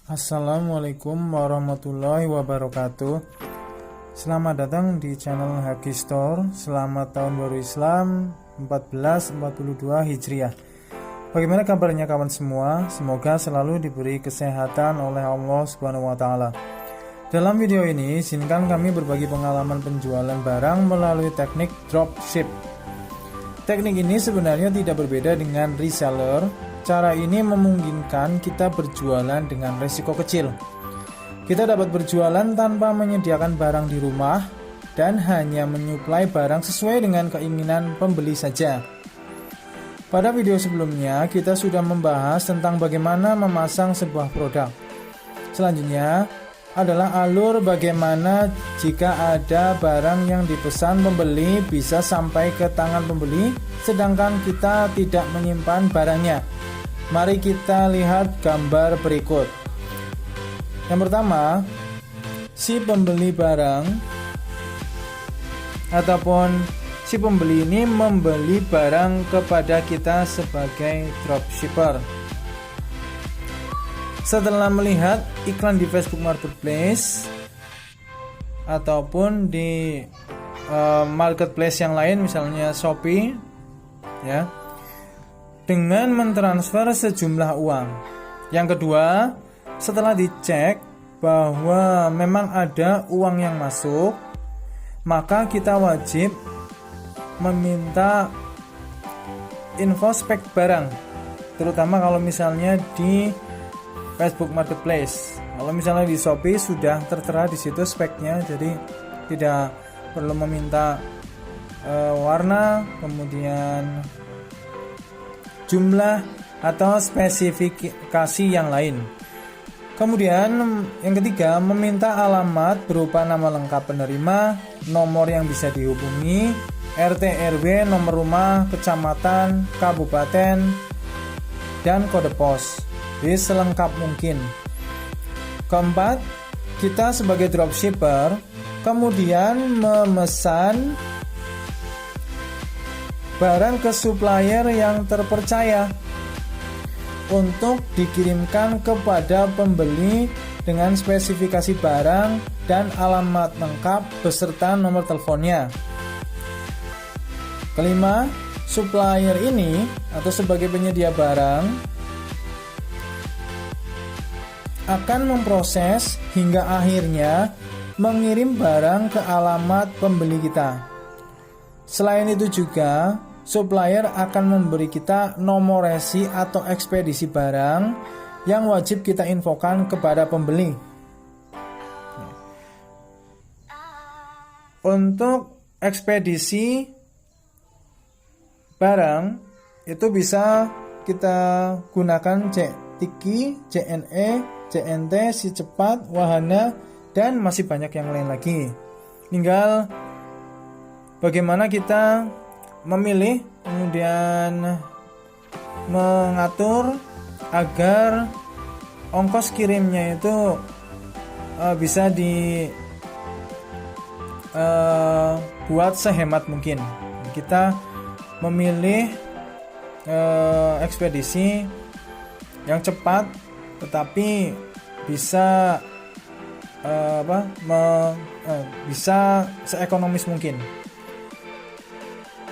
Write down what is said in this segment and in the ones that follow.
Assalamualaikum warahmatullahi wabarakatuh. Selamat datang di channel Haki Store. Selamat tahun baru Islam 1442 Hijriah. Bagaimana kabarnya kawan semua? Semoga selalu diberi kesehatan oleh Allah Subhanahu wa taala. Dalam video ini, izinkan kami berbagi pengalaman penjualan barang melalui teknik dropship. Teknik ini sebenarnya tidak berbeda dengan reseller. Cara ini memungkinkan kita berjualan dengan risiko kecil. Kita dapat berjualan tanpa menyediakan barang di rumah dan hanya menyuplai barang sesuai dengan keinginan pembeli saja. Pada video sebelumnya, kita sudah membahas tentang bagaimana memasang sebuah produk. Selanjutnya adalah alur bagaimana jika ada barang yang dipesan pembeli bisa sampai ke tangan pembeli, sedangkan kita tidak menyimpan barangnya. Mari kita lihat gambar berikut. Yang pertama, si pembeli barang ataupun si pembeli ini membeli barang kepada kita sebagai dropshipper. Setelah melihat iklan di Facebook Marketplace ataupun di marketplace yang lain, misalnya Shopee, ya, dengan mentransfer sejumlah uang. Yang kedua, setelah dicek bahwa memang ada uang yang masuk, maka kita wajib meminta info spek barang, terutama kalau misalnya di Facebook Marketplace. Kalau misalnya di Shopee sudah tertera di situ speknya, jadi tidak perlu meminta warna, kemudian jumlah atau spesifikasi yang lain. Kemudian yang ketiga, meminta alamat berupa nama lengkap penerima, nomor yang bisa dihubungi, RT RW, nomor rumah, kecamatan, kabupaten, dan kode pos. Jadi selengkap mungkin. Keempat, kita sebagai dropshipper kemudian memesan barang ke supplier yang terpercaya untuk dikirimkan kepada pembeli dengan spesifikasi barang dan alamat lengkap beserta nomor teleponnya. Kelima, supplier ini atau sebagai penyedia barang akan memproses hingga akhirnya mengirim barang ke alamat pembeli kita. Selain itu juga, supplier akan memberi kita nomor resi atau ekspedisi barang yang wajib kita infokan kepada pembeli. Untuk ekspedisi barang itu bisa kita gunakan Tiki, JNE, JNT, Si Cepat, Wahana, dan masih banyak yang lain lagi. Tinggal bagaimana kita memilih, kemudian mengatur agar ongkos kirimnya itu bisa dibuat sehemat mungkin. Kita memilih ekspedisi yang cepat tetapi bisa bisa seekonomis mungkin.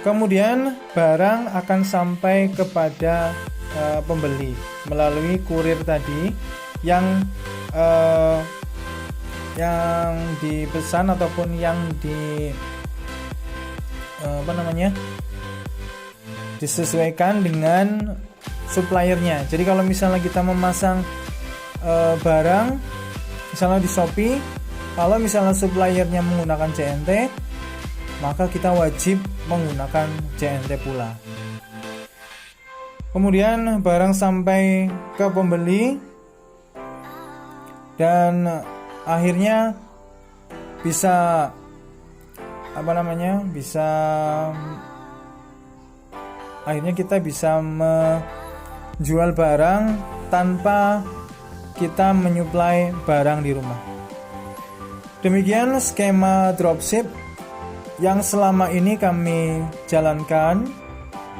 Kemudian barang akan sampai kepada pembeli melalui kurir tadi yang dipesan ataupun yang disesuaikan dengan suppliernya. Jadi kalau misalnya kita memasang barang misalnya di Shopee, kalau misalnya suppliernya menggunakan JNT, maka kita wajib menggunakan JNT pula. Kemudian barang sampai ke pembeli dan akhirnya bisa akhirnya kita bisa menjual barang tanpa kita menyuplai barang di rumah. Demikian skema dropship yang selama ini kami jalankan.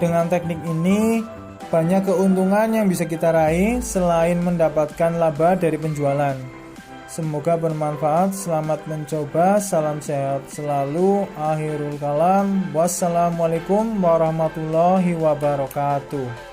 Dengan teknik ini banyak keuntungan yang bisa kita raih selain mendapatkan laba dari penjualan. Semoga bermanfaat. Selamat mencoba. Salam sehat selalu. Akhirul kalam. Wassalamualaikum warahmatullahi wabarakatuh.